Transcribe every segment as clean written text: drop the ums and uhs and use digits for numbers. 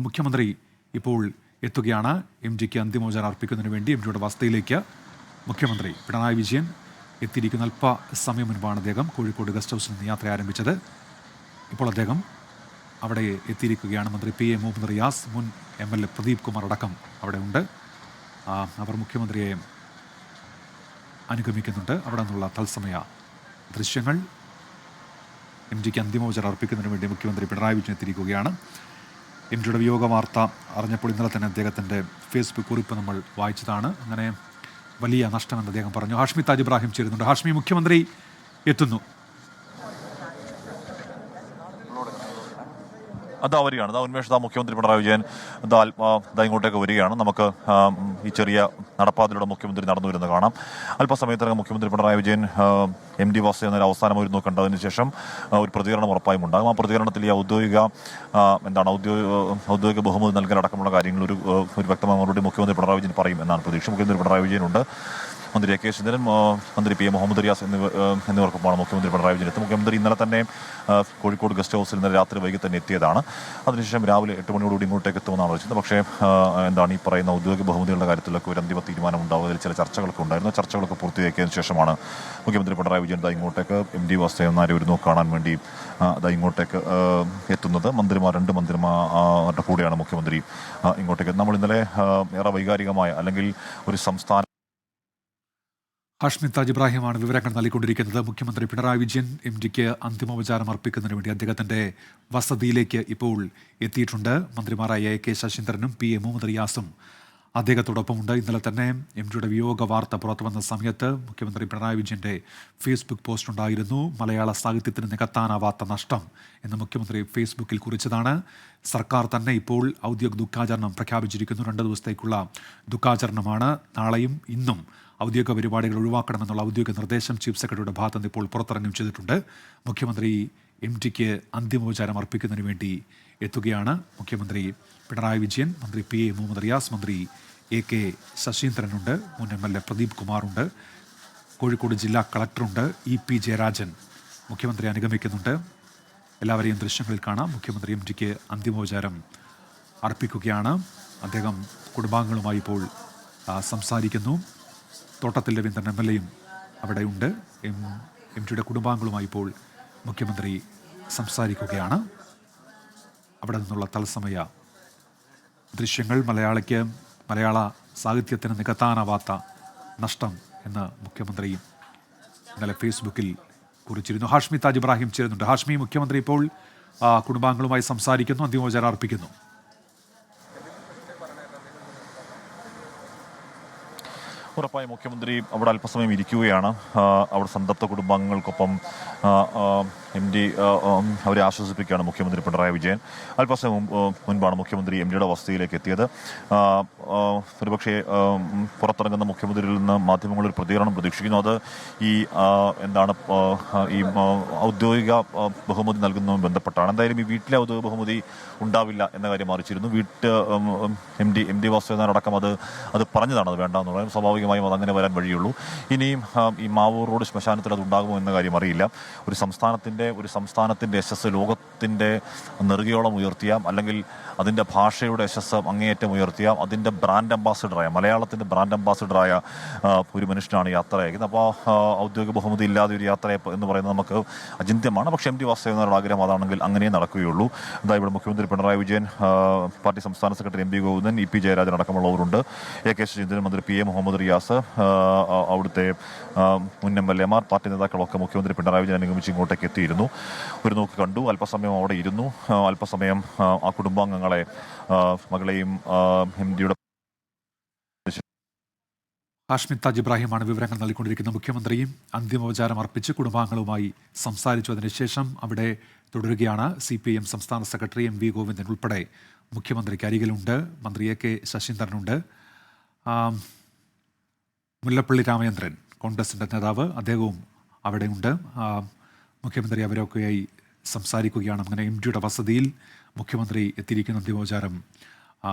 മുഖ്യമന്ത്രി ഇപ്പോൾ എത്തുകയാണ്. എം ജിക്ക് അന്തിമോപചാരം അർപ്പിക്കുന്നതിന് വേണ്ടി എം ജിയുടെ വസതിയിലേക്ക് മുഖ്യമന്ത്രി പിണറായി വിജയൻ എത്തിയിരിക്കുന്ന അല്പസമയം മുൻപാണ് അദ്ദേഹം കോഴിക്കോട് ഗസ്റ്റ് ഹൗസിൽ നിന്ന് യാത്ര ആരംഭിച്ചത്. ഇപ്പോൾ അദ്ദേഹം അവിടെ എത്തിയിരിക്കുകയാണ്. മന്ത്രി പി എ മുഹമ്മദ് റിയാസ്, മുൻ MLA പ്രദീപ് കുമാർ അടക്കം അവിടെ ഉണ്ട്. അവർ മുഖ്യമന്ത്രിയെ അനുഗമിക്കുന്നുണ്ട്. അവിടെ നിന്നുള്ള തത്സമയ ദൃശ്യങ്ങൾ. എം ജിക്ക് അന്തിമോപചാരം അർപ്പിക്കുന്നതിന് വേണ്ടി മുഖ്യമന്ത്രി പിണറായി വിജയൻ എത്തിയിരിക്കുകയാണ്. എം ജിയുടെ വിയോഗ വാർത്ത അറിഞ്ഞപ്പോൾ ഇന്നലെ തന്നെ അദ്ദേഹത്തിൻ്റെ ഫേസ്ബുക്ക് കുറിപ്പ് നമ്മൾ വായിച്ചതാണ്. അങ്ങനെ വലിയ നഷ്ടമെന്ന് അദ്ദേഹം പറഞ്ഞു. ഹാഷ്മി താജ് ഇബ്രാഹിം ചേരുന്നുണ്ട്. ഹാഷ്മി, മുഖ്യമന്ത്രി എത്തുന്നു. അതാ വരികയാണ്. ഉന്മേഷ മുഖ്യമന്ത്രി പിണറായി വിജയൻ ഇങ്ങോട്ടേക്ക് വരികയാണ്. നമുക്ക് ഈ ചെറിയ നടപ്പാതയിലൂടെ മുഖ്യമന്ത്രി നടന്നു വരുന്നത് കാണാം. അല്പസമയത്തിനകം മുഖ്യമന്ത്രി പിണറായി വിജയൻ MD വാസു എന്നൊരു അവസാനം ഒരു കണ്ടതിന് ശേഷം ഒരു പ്രതികരണം ഉറപ്പായും ഉണ്ടാകും. ആ പ്രതികരണത്തിൽ ഈ ഔദ്യോഗിക ബഹുമതി നൽകാനടക്കമുള്ള കാര്യങ്ങൾ ഒരു വ്യക്തമായ മറുപടി മുഖ്യമന്ത്രി പിണറായി വിജയൻ പറയും എന്നാണ് പ്രതീക്ഷ. മുഖ്യമന്ത്രി പിണറായി വിജയനുണ്ട്, മന്ത്രി A.K. ശശീന്ദ്രൻ, മന്ത്രി P. എ. മുഹമ്മദ് റിയാസ് എന്നിവർക്കൊപ്പമാണ് മുഖ്യമന്ത്രി പിണറായി വിജയൻ എത്തും. മുഖ്യമന്ത്രി ഇന്നലെ തന്നെ കോഴിക്കോട് ഗസ്റ്റ് ഹൗസിൽ ഇന്നലെ രാത്രി വൈകി തന്നെ എത്തിയതാണ്. അതിനുശേഷം രാവിലെ 8 മണിയോടുകൂടി ഇങ്ങോട്ടേക്ക് എത്തുമെന്നാണ് വെച്ചത്. പക്ഷേ ഈ പറയുന്ന ഔദ്യോഗിക ബഹുമതികളുടെ കാര്യത്തിലൊക്കെ ഒരു അന്തിമ തീരുമാനം ഉണ്ടാവുന്നതിൽ ചില ചർച്ചകളൊക്കെ ഉണ്ടായിരുന്നു. ചർച്ചകളൊക്കെ പൂർത്തിയാക്കിയതിനു ശേഷമാണ് മുഖ്യമന്ത്രി പിണറായി വിജയൻ ഇങ്ങോട്ടേക്ക് MD വാസുദേവൻ ഒരു കാണാൻ വേണ്ടി ഇങ്ങോട്ടേക്ക് എത്തുന്നത്. രണ്ട് മന്ത്രിമാരുടെ കൂടെയാണ് മുഖ്യമന്ത്രി ഇങ്ങോട്ടേക്ക്. നമ്മൾ ഇന്നലെ ഏറെ വൈകാരികമായ അല്ലെങ്കിൽ ഒരു സംസ്ഥാന ഹാഷ്മി താജ് ഇബ്രാഹിമാണ് വിവരങ്ങൾ നൽകിക്കൊണ്ടിരിക്കുന്നത്. മുഖ്യമന്ത്രി പിണറായി വിജയൻ എം ജിക്ക് അന്തിമോപചാരം അർപ്പിക്കുന്നതിന് വേണ്ടി അദ്ദേഹത്തിൻ്റെ വസതിയിലേക്ക് ഇപ്പോൾ എത്തിയിട്ടുണ്ട്. മന്ത്രിമാരായ A.K. ശശീന്ദ്രനും P. എ. മുഹമ്മദ് റിയാസും അദ്ദേഹത്തോടൊപ്പമുണ്ട്. ഇന്നലെ തന്നെ എം ജിയുടെ വിയോഗ വാർത്ത പുറത്തു വന്ന സമയത്ത് മുഖ്യമന്ത്രി പിണറായി വിജയൻ്റെ ഫേസ്ബുക്ക് പോസ്റ്റ് ഉണ്ടായിരുന്നു. മലയാള സാഹിത്യത്തിന് നികത്താനാവാത്ത നഷ്ടം എന്ന് മുഖ്യമന്ത്രി ഫേസ്ബുക്കിൽ കുറിച്ചതാണ്. സർക്കാർ തന്നെ ഇപ്പോൾ ഔദ്യോഗിക ദുഃഖാചരണം പ്രഖ്യാപിച്ചിരിക്കുന്നു. 2 ദിവസത്തേക്കുള്ള ദുഃഖാചരണമാണ്. നാളെയും ഇന്നും ഔദ്യോഗിക പരിപാടികൾ ഒഴിവാക്കണമെന്നുള്ള ഔദ്യോഗിക നിർദ്ദേശം ചീഫ് സെക്രട്ടറിയുടെ ഭാഗത്ത് നിന്ന് ഇപ്പോൾ പുറത്തിറങ്ങുകയും ചെയ്തിട്ടുണ്ട്. മുഖ്യമന്ത്രി എം ജിക്ക് അന്തിമോപചാരം അർപ്പിക്കുന്നതിന് വേണ്ടി എത്തുകയാണ്. മുഖ്യമന്ത്രി പിണറായി വിജയൻ, മന്ത്രി P. എ. മുഹമ്മദ് റിയാസ്, മന്ത്രി A.K. ശശീന്ദ്രനുണ്ട്, മുൻ MLA പ്രദീപ് കുമാറുണ്ട്, കോഴിക്കോട് ജില്ലാ കളക്ടറുണ്ട്, E.P. ജയരാജൻ മുഖ്യമന്ത്രി അനുഗമിക്കുന്നുണ്ട്. എല്ലാവരെയും ദൃശ്യങ്ങളിൽ കാണാം. മുഖ്യമന്ത്രി എം ജിക്ക് അന്തിമോപചാരം അർപ്പിക്കുകയാണ്. അദ്ദേഹം കുടുംബാംഗങ്ങളുമായി ഇപ്പോൾ സംസാരിക്കുന്നു. തോട്ടത്തിൽ രവീന്ദ്രൻ MLA-യും അവിടെയുണ്ട്. എം ജിയുടെ കുടുംബാംഗങ്ങളുമായി ഇപ്പോൾ മുഖ്യമന്ത്രി സംസാരിക്കുകയാണ്. അവിടെ നിന്നുള്ള തത്സമയ ദൃശ്യങ്ങൾ. മലയാള സാഹിത്യത്തിന് നികത്താനാവാത്ത നഷ്ടം എന്ന് മുഖ്യമന്ത്രി ഇന്നലെ ഫേസ്ബുക്കിൽ കുറിച്ചിരുന്നു. ഹാഷ്മി താജ് ഇബ്രാഹിം ചേരുന്നുണ്ട്. ഹാഷ്മി, മുഖ്യമന്ത്രി ഇപ്പോൾ കുടുംബാംഗങ്ങളുമായി സംസാരിക്കുന്നു, അന്തിമോപചാരം അർപ്പിക്കുന്നു. ഉറപ്പായും മുഖ്യമന്ത്രി അവിടെ അല്പസമയം ഇരിക്കുകയാണ്. അവിടെ സന്തപ്ത കുടുംബാംഗങ്ങൾക്കൊപ്പം MD അവരെ ആശ്വസിപ്പിക്കുകയാണ് മുഖ്യമന്ത്രി പിണറായി വിജയൻ. അല്പസമയം മുൻപാണ് മുഖ്യമന്ത്രി MD യുടെ വസതിയിലേക്ക് എത്തിയത്. ഒരുപക്ഷെ പുറത്തിറങ്ങുന്ന മുഖ്യമന്ത്രിയിൽ നിന്ന് മാധ്യമങ്ങൾ ഒരു പ്രതികരണം പ്രതീക്ഷിക്കുന്നു. അത് ഈ ഔദ്യോഗിക ബഹുമതി നൽകുന്നതുമായി ബന്ധപ്പെട്ടാണ്. എന്തായാലും ഈ വീട്ടിലെ ഔദ്യോഗിക ബഹുമതി ഉണ്ടാവില്ല എന്ന കാര്യം അറിയിച്ചിരുന്നു. MD വാസുദേവൻ അടക്കം അത് പറഞ്ഞതാണ്, അത് വേണ്ടെന്ന് പറയാം. സ്വാഭാവികമായും അതങ്ങനെ വരാൻ വഴിയുള്ളൂ. ഇനിയും ഈ മാവൂർ റോഡ് ശ്മശാനത്തിൽ അത് ഉണ്ടാകുമോ എന്ന കാര്യം അറിയില്ല. ഒരു സംസ്ഥാനത്തിൻ്റെ യശസ് ലോകത്തിൻ്റെ നെറുകയോളം ഉയർത്തിയ, അല്ലെങ്കിൽ അതിൻ്റെ ഭാഷയുടെ യശസ് അങ്ങേയറ്റം ഉയർത്തിയ, അതിൻ്റെ ബ്രാൻഡ് അംബാസിഡറായ, മലയാളത്തിൻ്റെ ബ്രാൻഡ് അംബാസിഡറായ ഒരു മനുഷ്യനാണ് യാത്ര അയക്കുന്നത്. അപ്പോൾ ഔദ്യോഗിക ബഹുമതി ഇല്ലാതെ ഒരു യാത്ര എന്ന് പറയുന്നത് നമുക്ക് അചിന്ത്യമാണ്. പക്ഷേ MD വാസുദേവനോട് ആഗ്രഹം അതാണെങ്കിൽ അങ്ങനെ നടക്കുകയുള്ളൂ. ഇവിടെ മുഖ്യമന്ത്രി പിണറായി വിജയൻ, പാർട്ടി സംസ്ഥാന secretary MP Govindan, E.P. Jayarajan അടക്കമുള്ളവരുണ്ട്. A.K. ശശീന്ദ്രൻ, മന്ത്രി P. എ. മുഹമ്മദ് റിയാസ്, അവിടുത്തെ മുൻ MLA-മാർ, പാർട്ടി നേതാക്കളൊക്കെ മുഖ്യമന്ത്രി പിണറായി വിജയൻ അനുഗമിച്ച് ഇങ്ങോട്ടേക്ക് എത്തിയിരുന്നു. ഒരു നോക്ക് കണ്ടു, അല്പസമയം അവിടെ ഇരുന്നു. അല്പസമയം ആ കുടുംബാംഗങ്ങളെ, മകളെയും MD-യുടെ ഹാഷ്മി താജ് ഇബ്രാഹിമാണ് വിവരങ്ങൾ നൽകിക്കൊണ്ടിരിക്കുന്നത്. മുഖ്യമന്ത്രിയും അന്തിമോപചാരം അർപ്പിച്ച് കുടുംബാംഗങ്ങളുമായി സംസാരിച്ചു. അതിനുശേഷം അവിടെ തുടരുകയാണ്. CPM സംസ്ഥാന സെക്രട്ടറി MV ഗോവിന്ദൻ ഉൾപ്പെടെ മുഖ്യമന്ത്രിക്ക് അരികിലുണ്ട്. മന്ത്രി A.K. ശശീന്ദ്രനുണ്ട്. മുല്ലപ്പള്ളി രാമചന്ദ്രൻ, കോൺഗ്രസിൻ്റെ നേതാവ്, അദ്ദേഹവും അവിടെയുണ്ട്. മുഖ്യമന്ത്രി അവരൊക്കെയായി സംസാരിക്കുകയാണ്. അങ്ങനെ MD-യുടെ വസതിയിൽ മുഖ്യമന്ത്രി എത്തിയിരിക്കുന്ന അന്തിമോപചാരം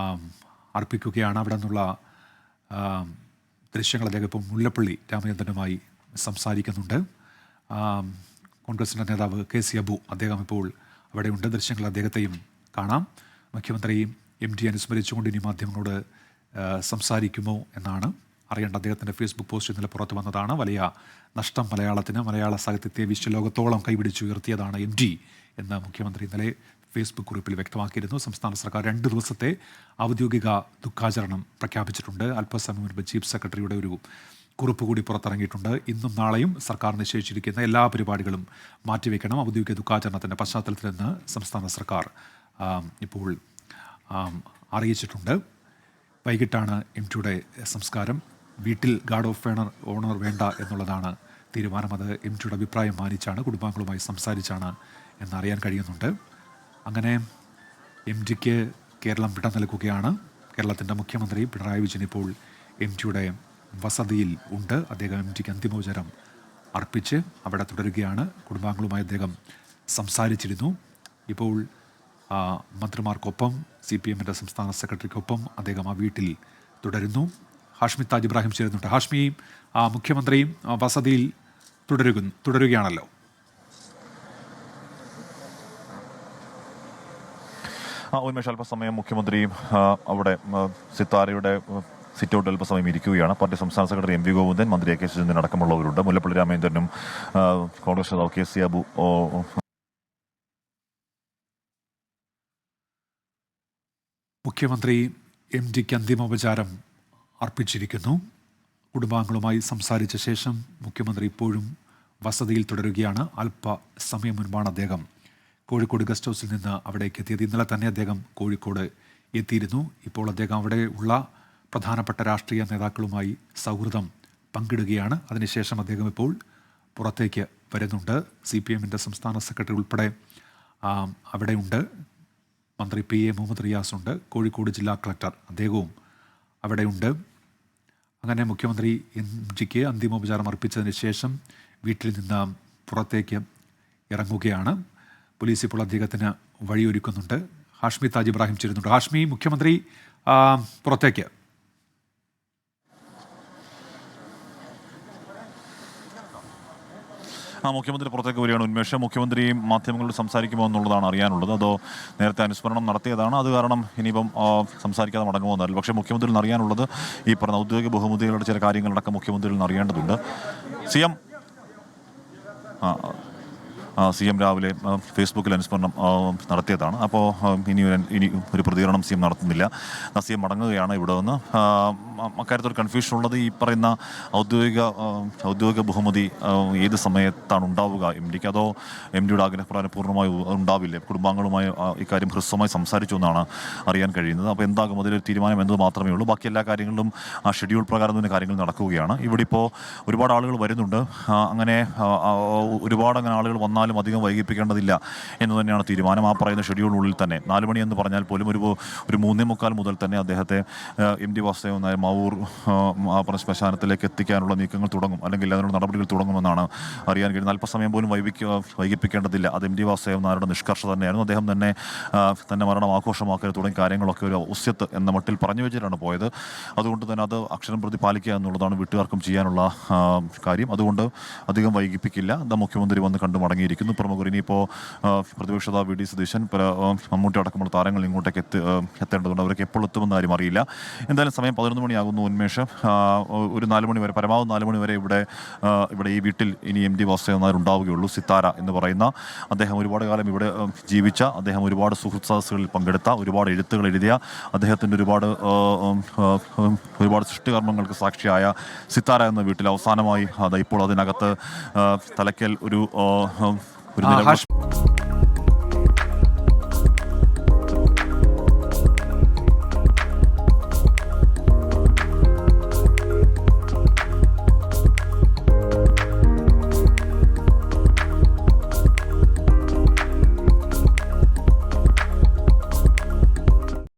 അർപ്പിക്കുകയാണ്. അവിടെ നിന്നുള്ള ദൃശ്യങ്ങൾ അദ്ദേഹം ഇപ്പോൾ മുല്ലപ്പള്ളി രാമചന്ദ്രനുമായി സംസാരിക്കുന്നുണ്ട്. കോൺഗ്രസിൻ്റെ നേതാവ് KC അബു അദ്ദേഹം ഇപ്പോൾ അവിടെയുണ്ട്. ദൃശ്യങ്ങൾ അദ്ദേഹത്തെയും കാണാം. മുഖ്യമന്ത്രി MD അനുസ്മരിച്ചുകൊണ്ട് ഇനി മാധ്യമങ്ങളോട് സംസാരിക്കുമോ എന്നാണ് അറിയേണ്ട. അദ്ദേഹത്തിൻ്റെ ഫേസ്ബുക്ക് പോസ്റ്റ് ഇന്നലെ പുറത്തു വന്നതാണ്. വലിയ നഷ്ടം മലയാളത്തിന്, മലയാള സാഹിത്യത്തെ വിശ്വലോകത്തോളം കൈപിടിച്ചുയർത്തിയതാണ് MD എന്ന് മുഖ്യമന്ത്രി ഇന്നലെ ഫേസ്ബുക്ക് കുറിപ്പിൽ വ്യക്തമാക്കിയിരുന്നു. സംസ്ഥാന സർക്കാർ 2 ദിവസത്തെ ഔദ്യോഗിക ദുഃഖാചരണം പ്രഖ്യാപിച്ചിട്ടുണ്ട്. അല്പസമയം മുൻപ് ചീഫ് സെക്രട്ടറിയുടെ ഒരു കുറിപ്പ് കൂടി പുറത്തിറങ്ങിയിട്ടുണ്ട്. ഇന്നും നാളെയും സർക്കാർ നിശ്ചയിച്ചിരിക്കുന്ന എല്ലാ പരിപാടികളും മാറ്റിവെക്കണം. ഔദ്യോഗിക ദുഃഖാചരണത്തിൻ്റെ പശ്ചാത്തലത്തിൽ നിന്ന് സംസ്ഥാന സർക്കാർ ഇപ്പോൾ അറിയിച്ചിട്ടുണ്ട്. വൈകിട്ടാണ് MDയുടെ സംസ്കാരം. വീട്ടിൽ ഗാർഡ് ഓഫ് ഓണർ വേണ്ട എന്നുള്ളതാണ് തീരുമാനം. അത് MDയുടെ അഭിപ്രായം മാനിച്ചാണ്, കുടുംബാംഗങ്ങളുമായി സംസാരിച്ചാണ് എന്നറിയാൻ കഴിയുന്നുണ്ട്. അങ്ങനെ MDക്ക് കേരളം വിട നൽകുകയാണ്. കേരളത്തിൻ്റെ മുഖ്യമന്ത്രി പിണറായി വിജയൻ ഇപ്പോൾ MDയുടെ വസതിയിൽ ഉണ്ട്. അദ്ദേഹം MDക്ക് അന്തിമോപചാരം അർപ്പിച്ച് അവിടെ തുടരുകയാണ്. കുടുംബാംഗങ്ങളുമായി അദ്ദേഹം സംസാരിച്ചിരുന്നു. ഇപ്പോൾ മന്ത്രിമാർക്കൊപ്പം CPMൻ്റെ സംസ്ഥാന സെക്രട്ടറിക്കൊപ്പം അദ്ദേഹം ആ വീട്ടിൽ തുടരുന്നു. ഹാഷ്മി താജ് ഇബ്രാഹിം ചേരുന്നുണ്ട്. ഹാഷ്മി, മുഖ്യമന്ത്രിയും വസതിയിൽ തുടരുകയാണല്ലോ. ഉന്മേഷ്, അല്പസമയം മുഖ്യമന്ത്രിയും അവിടെ സിത്താരയുടെ സിറ്റ് ഔട്ടിൽ അല്പസമയം ഇരിക്കുകയാണ്. പാർട്ടി സംസ്ഥാന സെക്രട്ടറി MV ഗോവിന്ദൻ, മന്ത്രി AK ശശീന്ദ്രൻ അടക്കമുള്ളവരുണ്ട്. മുല്ലപ്പള്ളി രാമചന്ദ്രനും കോൺഗ്രസ് നേതാവ് KC അബു മുഖ്യമന്ത്രി MDക്ക് അന്തിമോപചാരം അർപ്പിച്ചിരിക്കുന്നു. കുടുംബാംഗങ്ങളുമായി സംസാരിച്ച ശേഷം മുഖ്യമന്ത്രി ഇപ്പോഴും വസതിയിൽ തുടരുകയാണ്. അല്പസമയം മുൻപാണ് അദ്ദേഹം കോഴിക്കോട് ഗസ്റ്റ് ഹൗസിൽ നിന്ന് അവിടേക്ക് എത്തിയത്. ഇന്നലെ തന്നെ അദ്ദേഹം കോഴിക്കോട് എത്തിയിരുന്നു. ഇപ്പോൾ അദ്ദേഹം അവിടെ ഉള്ള പ്രധാനപ്പെട്ട രാഷ്ട്രീയ നേതാക്കളുമായി സൗഹൃദം പങ്കിടുകയാണ്. അതിനുശേഷം അദ്ദേഹം ഇപ്പോൾ പുറത്തേക്ക് വരുന്നുണ്ട്. CPMൻ്റെ സംസ്ഥാന സെക്രട്ടറി ഉൾപ്പെടെ അവിടെയുണ്ട്. മന്ത്രി PA മുഹമ്മദ് റിയാസ് ഉണ്ട്. കോഴിക്കോട് ജില്ലാ കളക്ടർ അദ്ദേഹവും അവിടെയുണ്ട്. അങ്ങനെ മുഖ്യമന്ത്രി MDക്ക് അന്തിമോപചാരം അർപ്പിച്ചതിന് ശേഷം വീട്ടിൽ നിന്ന് പുറത്തേക്ക് ഇറങ്ങുകയാണ്. പോലീസ് ഇപ്പോൾ അദ്ദേഹത്തിന് വഴിയൊരുക്കുന്നുണ്ട്. ഹാഷ്മി താജ് ഇബ്രാഹിം ചേരുന്നുണ്ട്. ഹാഷ്മി, മുഖ്യമന്ത്രി പുറത്തേക്ക് മുഖ്യമന്ത്രി പുറത്തേക്ക് വരികയാണ്. ഉന്മേഷം, മുഖ്യമന്ത്രി മാധ്യമങ്ങളോട് സംസാരിക്കുമോ എന്നുള്ളതാണ് അറിയാനുള്ളത്. അതോ നേരത്തെ അനുസ്മരണം നടത്തിയതാണ്, അത് കാരണം ഇനിയിപ്പം സംസാരിക്കാതെ മടങ്ങുമോ എന്നറിയില്ല. പക്ഷേ മുഖ്യമന്ത്രിയിൽ നിന്ന് അറിയാനുള്ളത് ഈ പറഞ്ഞ ഔദ്യോഗിക ബഹുമതികളുടെ ചില കാര്യങ്ങളടക്കം മുഖ്യമന്ത്രിയിൽ നിന്ന് അറിയേണ്ടതുണ്ട്. CM രാവിലെ ഫേസ്ബുക്കിൽ അനുസ്മരണം നടത്തിയതാണ്. അപ്പോൾ ഇനി ഒരു പ്രതികരണം CM നടത്തുന്നില്ല. CM മടങ്ങുകയാണ് ഇവിടെ നിന്ന്. അക്കാര്യത്തിൽ കൺഫ്യൂഷൻ ഉള്ളത് ഈ പറയുന്ന ഔദ്യോഗിക ബഹുമതി ഏത് സമയത്താണ് ഉണ്ടാവുക MDക്ക്, അതോ MDയുടെ ആഗ്രഹപ്രകാരം പൂർണ്ണമായി ഉണ്ടാവില്ലേ? കുടുംബാംഗങ്ങളുമായി ഇക്കാര്യം ഹ്രസ്വമായി സംസാരിച്ചു എന്നാണ് അറിയാൻ കഴിയുന്നത്. അപ്പോൾ എന്താകും അതിലൊരു തീരുമാനം എന്നത് മാത്രമേ ഉള്ളൂ. ബാക്കി എല്ലാ കാര്യങ്ങളിലും ആ ഷെഡ്യൂൾ പ്രകാരം തന്നെ കാര്യങ്ങൾ നടക്കുകയാണ്. ഇവിടെ ഇപ്പോൾ ഒരുപാട് ആളുകൾ വരുന്നുണ്ട്. അങ്ങനെ ഒരുപാട് ആളുകൾ വന്നാലും അധികം വൈകിപ്പിക്കേണ്ടതില്ല എന്ന് തന്നെയാണ് തീരുമാനം. ആ പറയുന്ന ഷെഡ്യൂളിനുള്ളിൽ തന്നെ 4 മണി എന്ന് പറഞ്ഞാൽ പോലും ഒരു 3:45 മുതൽ തന്നെ അദ്ദേഹത്തെ MD വാസുദേവൻ നായർ മാവൂർ ശ്മശാനത്തിലേക്ക് എത്തിക്കാനുള്ള നീക്കങ്ങൾ തുടങ്ങും, അല്ലെങ്കിൽ അതിനുള്ള നടപടികൾ തുടങ്ങുമെന്നാണ് അറിയാൻ കഴിയുന്നത്. അല്പസമയം പോലും വൈകിപ്പിക്കേണ്ടതില്ല. അത് MD വാസുദേവൻ നായരുടെ നിഷ്കർഷ തന്നെയായിരുന്നു. അദ്ദേഹം തന്നെ മരണം ആഘോഷമാക്കരുത് തുടങ്ങിയ കാര്യങ്ങളൊക്കെ ഒരു ഔസ്യത്ത് എന്ന മട്ടിൽ പറഞ്ഞു വെച്ചിട്ടാണ് പോയത്. അതുകൊണ്ട് തന്നെ അത് അക്ഷരം പ്രതി പാലിക്കുക എന്നുള്ളതാണ് വീട്ടുകാർക്കും ചെയ്യാനുള്ള കാര്യം. അതുകൊണ്ട് അധികം വൈകിപ്പിക്കില്ല. മുഖ്യമന്ത്രി വന്ന് കണ്ടു മടങ്ങിയിരിക്കുന്നു. പ്രമുഖർ ഇനിയിപ്പോൾ പ്രതിപക്ഷ നേതാവ് VD സതീശൻ, മമ്മൂട്ടി അടക്കമുള്ള താരങ്ങൾ ഇങ്ങോട്ടേക്ക് എത്തേണ്ടതുണ്ട്. അവർക്ക് എപ്പോൾ എത്തുമെന്ന് ആരും അറിയില്ല. എന്തായാലും സമയം 11 മണിയാകുന്നു. ഉന്മേഷം, ഒരു 4 മണി വരെ, പരമാവധി 4 മണി വരെ ഇവിടെ ഈ വീട്ടിൽ ഇനി MD വാസുദേവൻ നായർ ഉണ്ടാവുകയുള്ളൂ. സിത്താര എന്ന് പറയുന്ന അദ്ദേഹം ഒരുപാട് കാലം ഇവിടെ ജീവിച്ച, അദ്ദേഹം ഒരുപാട് സുഹൃത്ത് സദസ്സുകളിൽ പങ്കെടുത്ത, ഒരുപാട് എഴുത്തുകൾ എഴുതിയ, അദ്ദേഹത്തിൻ്റെ ഒരുപാട് സൃഷ്ടികർമ്മങ്ങൾക്ക് സാക്ഷിയായ സിത്താര എന്ന വീട്ടിൽ അവസാനമായി ഇപ്പോൾ അതിനകത്ത് തലയ്ക്കൽ ഒരു